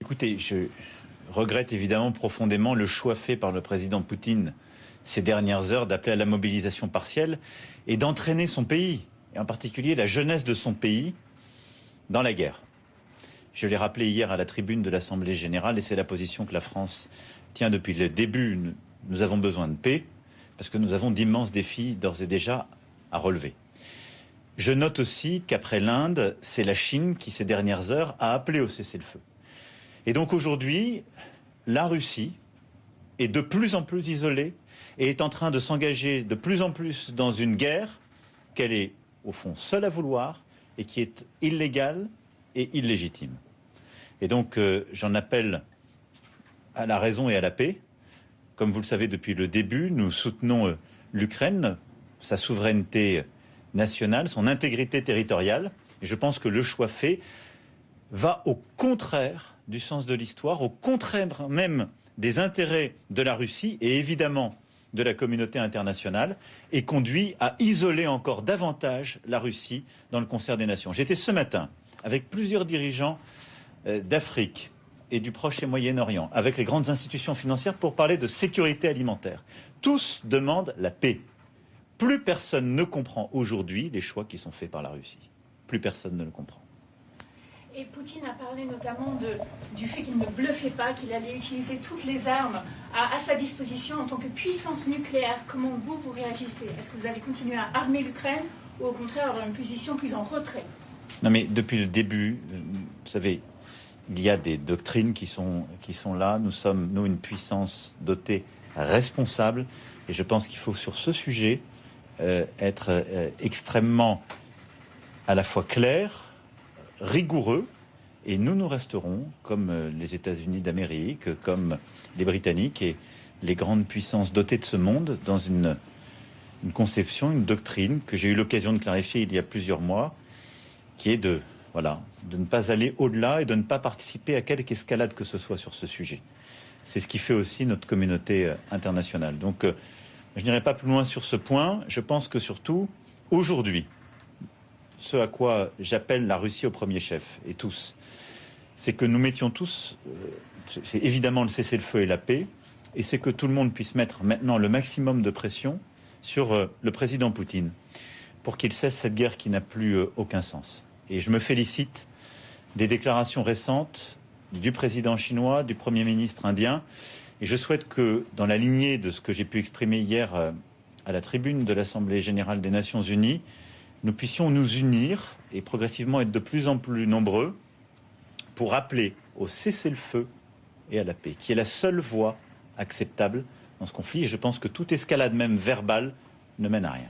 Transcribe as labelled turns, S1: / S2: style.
S1: Écoutez, je regrette évidemment profondément le choix fait par le président Poutine ces dernières heures d'appeler à la mobilisation partielle et d'entraîner son pays, et en particulier la jeunesse de son pays, dans la guerre. Je l'ai rappelé hier à la tribune de l'Assemblée générale et c'est la position que la France tient depuis le début. Nous avons besoin de paix parce que nous avons d'immenses défis d'ores et déjà à relever. Je note aussi qu'après l'Inde, c'est la Chine qui, ces dernières heures, a appelé au cessez-le-feu. Et donc aujourd'hui, la Russie est de plus en plus isolée et est en train de s'engager de plus en plus dans une guerre qu'elle est au fond seule à vouloir et qui est illégale et illégitime. Et donc j'en appelle à la raison et à la paix. Comme vous le savez depuis le début, nous soutenons l'Ukraine, sa souveraineté nationale, son intégrité territoriale. Et je pense que le choix fait va au contraire du sens de l'histoire, au contraire même des intérêts de la Russie et évidemment de la communauté internationale et conduit à isoler encore davantage la Russie dans le concert des nations. J'étais ce matin avec plusieurs dirigeants d'Afrique et du Proche et Moyen-Orient, avec les grandes institutions financières pour parler de sécurité alimentaire. Tous demandent la paix. Plus personne ne comprend aujourd'hui les choix qui sont faits par la Russie. Plus personne ne le comprend.
S2: Et Poutine a parlé notamment du fait qu'il ne bluffait pas, qu'il allait utiliser toutes les armes à sa disposition en tant que puissance nucléaire. Comment vous réagissez? Est-ce que vous allez continuer à armer l'Ukraine ou au contraire avoir une position plus en retrait?
S1: Non mais depuis le début, vous savez, il y a des doctrines qui sont là. Nous sommes, nous, une puissance dotée, responsable. Et je pense qu'il faut sur ce sujet être extrêmement à la fois clair, rigoureux, et nous resterons comme les États-Unis d'Amérique, comme les Britanniques et les grandes puissances dotées de ce monde dans une conception, une doctrine que j'ai eu l'occasion de clarifier il y a plusieurs mois, qui est de ne pas aller au-delà et de ne pas participer à quelque escalade que ce soit sur ce sujet. C'est ce qui fait aussi notre communauté internationale. Donc je n'irai pas plus loin sur ce point. Je pense que surtout, aujourd'hui, ce à quoi j'appelle la Russie au premier chef, et tous, c'est que nous mettions tous, c'est évidemment le cessez-le-feu et la paix, et c'est que tout le monde puisse mettre maintenant le maximum de pression sur le président Poutine pour qu'il cesse cette guerre qui n'a plus aucun sens. Et je me félicite des déclarations récentes du président chinois, du Premier ministre indien, et je souhaite que, dans la lignée de ce que j'ai pu exprimer hier à la tribune de l'Assemblée générale des Nations unies, nous puissions nous unir et progressivement être de plus en plus nombreux pour appeler au cessez-le-feu et à la paix, qui est la seule voie acceptable dans ce conflit. Et je pense que toute escalade, même verbale, ne mène à rien.